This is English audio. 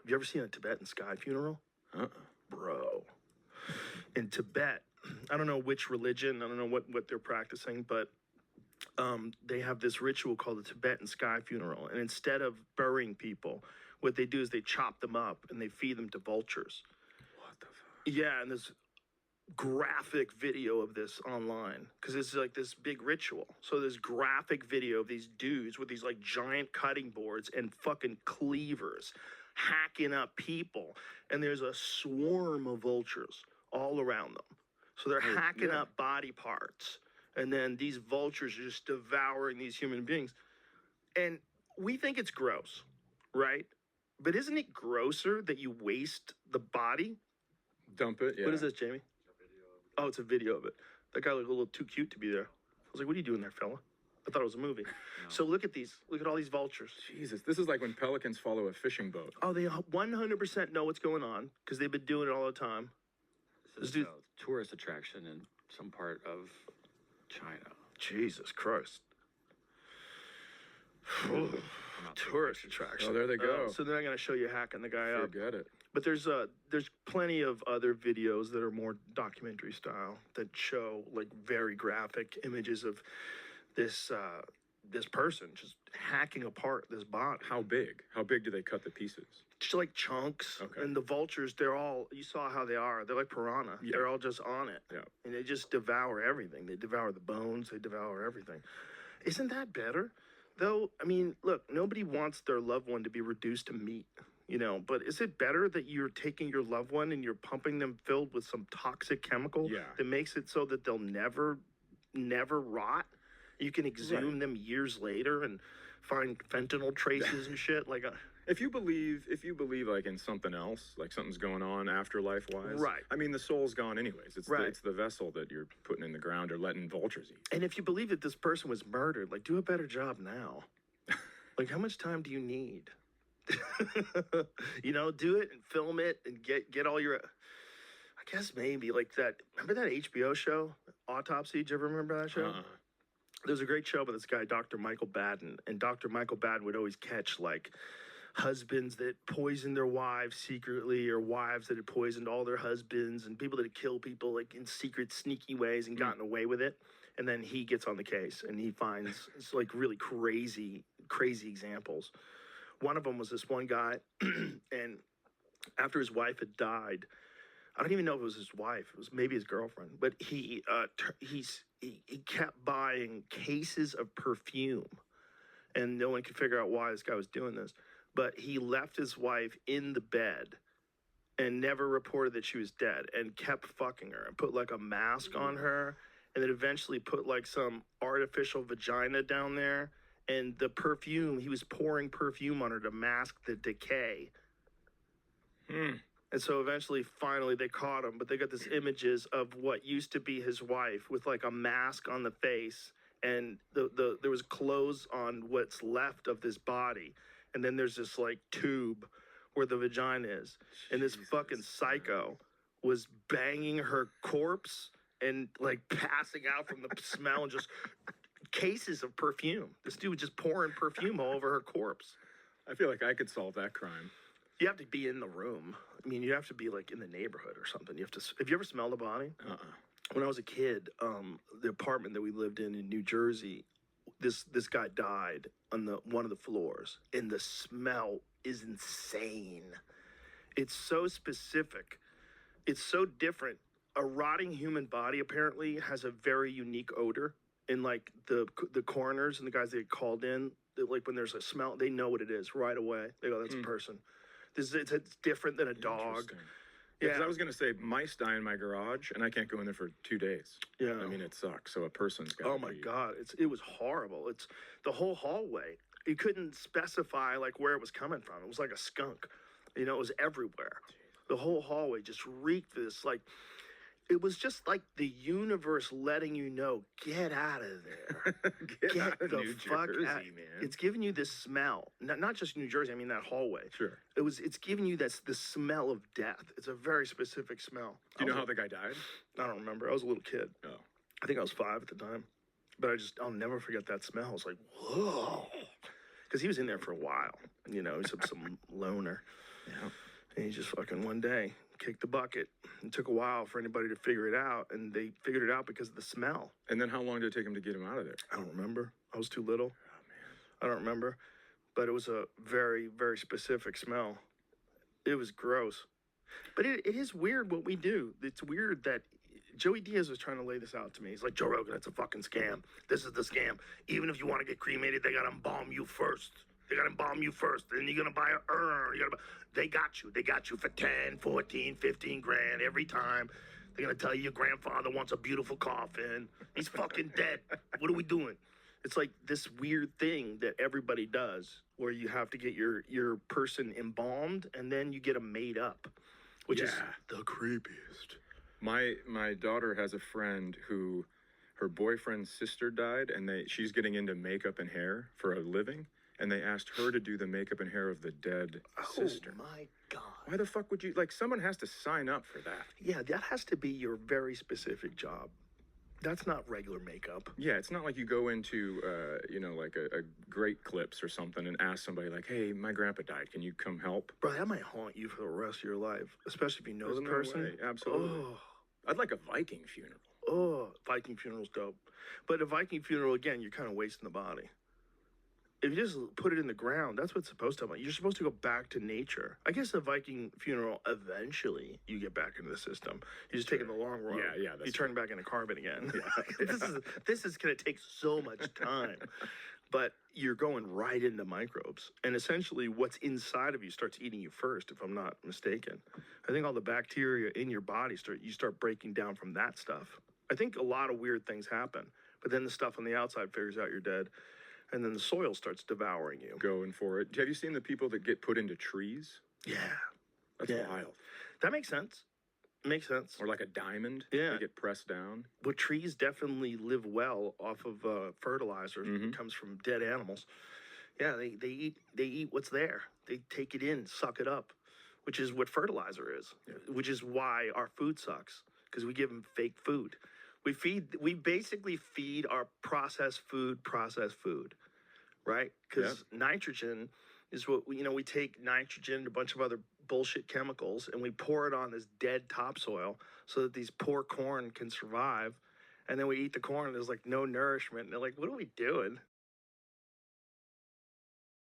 Have you ever seen a Tibetan Sky Funeral? Bro. In Tibet, I don't know which religion, I don't know what they're practicing, but they have this ritual called the Tibetan Sky Funeral. And instead of burying people, what they do is they chop them up and they feed them to vultures. What the fuck? Yeah, and there's graphic video of this online because it's like this big ritual. So there's graphic video of these dudes with these like giant cutting boards and fucking cleavers hacking up people. And there's a swarm of vultures all around them. So they're hacking up body parts. And then these vultures are just devouring these human beings. And we think it's gross, right? But isn't it grosser that you waste the body? Dump it, yeah. What is this, Jamie? Oh, it's a video of it. That guy looked a little too cute to be there. I was like, what are you doing there, fella? I thought it was a movie. No. So look at these. Look at all these vultures. Jesus, this is like when pelicans follow a fishing boat. Oh, they 100% know what's going on because they've been doing it all the time. This is a tourist attraction in some part of China. Jesus Christ. Tourist attraction. Oh, there they go. So they're not going to show you hacking the guy up. Forget it. But there's plenty of other videos that are more documentary style that show like very graphic images of this this person just hacking apart this body. How big? How big do they cut the pieces? Just like chunks. Okay. And the vultures, you saw how they are. They're like piranha. Yeah. They're all just on it. Yeah. And they just devour everything. They devour the bones. They devour everything. Isn't that better? Though, I mean, look, nobody wants their loved one to be reduced to meat, you know, but is it better that you're taking your loved one and you're pumping them filled with some toxic chemical that makes it so that they'll never rot? You can exhume them years later and find fentanyl traces and shit. Like, if you believe like in something else, like something's going on afterlife wise, right? I mean, the soul's gone anyways. It's it's the vessel that you're putting in the ground or letting vultures eat. And if you believe that this person was murdered, like, do a better job now. Like, how much time do you need? You know, do it and film it and get all your. I guess maybe like that. Remember that HBO show, Autopsy? Did you ever remember that show? There's a great show about this guy, Dr. Michael Baden, and Dr. Michael Baden would always catch like husbands that poisoned their wives secretly, or wives that had poisoned all their husbands, and people that had killed people like in secret, sneaky ways and gotten away with it. And then he gets on the case and he finds it's like really crazy examples. One of them was this one guy, and after his wife had died, I don't even know if it was his wife. It was maybe his girlfriend. But he kept buying cases of perfume, and no one could figure out why this guy was doing this. But he left his wife in the bed and never reported that she was dead, and kept fucking her and put like a mask on her, and then eventually put like some artificial vagina down there. And the perfume, he was pouring perfume on her to mask the decay. And so eventually, finally, they caught him, but they got this images of what used to be his wife with like a mask on the face, and there was clothes on what's left of this body, and then there's this like tube where the vagina is, and this fucking psycho was banging her corpse and like passing out from the smell, and just cases of perfume. This dude was just pouring perfume all over her corpse. I feel like I could solve that crime. You have to be in the room. I mean, you have to be like in the neighborhood or something. You have to. Have you ever smelled a body? When I was a kid, the apartment that we lived in New Jersey, this guy died on one of the floors, and the smell is insane. It's so specific. It's so different. A rotting human body apparently has a very unique odor, and like the coroners and the guys that get called in, like when there's a smell, they know what it is right away. They go, "That's a person." It's different than a dog. Yeah, because I was going to say, mice die in my garage, and I can't go in there for 2 days. Yeah. I mean, it sucks. So a person's got Oh, my God. It was horrible. It's the whole hallway. You couldn't specify, like, where it was coming from. It was like a skunk. You know, it was everywhere. The whole hallway just reeked this, like... It was just like the universe letting you know, get out of there. get out of New Jersey, man. It's giving you this smell. Not just New Jersey, I mean that hallway. Sure. It's giving you the smell of death. It's a very specific smell. Do you know how the guy died? I don't remember. I was a little kid. Oh. I think I was 5 at the time. But I'll never forget that smell. I was like, whoa. Because he was in there for a while. You know, he's some loner. Yeah. And he just fucking one day kicked the bucket. It took a while for anybody to figure it out, and they figured it out because of the smell. And then how long did it take him to get him out of there? I don't remember. I was too little. Oh, man. I don't remember. But it was a very, very specific smell. It was gross. But it is weird what we do. It's weird that Joey Diaz was trying to lay this out to me. He's like, Joe Rogan, it's a fucking scam. This is the scam. Even if you want to get cremated, they got to embalm you first. They got to embalm you first. Then you're going to buy an urn. They got you. They got you for 10, 14, 15 grand every time. They're going to tell you your grandfather wants a beautiful coffin. He's fucking dead. What are we doing? It's like this weird thing that everybody does where you have to get your person embalmed and then you get them made up, which is the creepiest. My daughter has a friend who her boyfriend's sister died, and she's getting into makeup and hair for a living, and they asked her to do the makeup and hair of the dead sister. Oh my God. Why the fuck would you, like, someone has to sign up for that. Yeah, that has to be your very specific job. That's not regular makeup. Yeah, it's not like you go into, like a Great Clips or something and ask somebody like, hey, my grandpa died. Can you come help? Bro, that might haunt you for the rest of your life, especially if you know There's the no person. way. Absolutely. Oh. I'd like a Viking funeral. Oh, Viking funeral's dope. But a Viking funeral, again, you're kind of wasting the body. If you just put it in the ground, that's what's supposed to happen. You're supposed to go back to nature. I guess a Viking funeral, eventually, you get back into the system. You're just taking the long road. Yeah. You turn back into carbon again. Yeah. This is going to take so much time. But you're going right into microbes. And essentially, what's inside of you starts eating you first, if I'm not mistaken. I think all the bacteria in your body you start breaking down from that stuff. I think a lot of weird things happen. But then the stuff on the outside figures out you're dead. And then the soil starts devouring you. Going for it. Have you seen the people that get put into trees? Yeah. That's wild. That makes sense. Makes sense. Or like a diamond. Yeah. They get pressed down. But trees definitely live well off of fertilizer. Mhm. It comes from dead animals. Yeah, they eat what's there. They take it in, suck it up, which is what fertilizer is. Yeah. Which is why our food sucks, because we give them fake food. We basically feed our processed food, right? Because nitrogen is what, we take nitrogen and a bunch of other bullshit chemicals and we pour it on this dead topsoil so that these poor corn can survive. And then we eat the corn and there's like no nourishment. And they're like, what are we doing?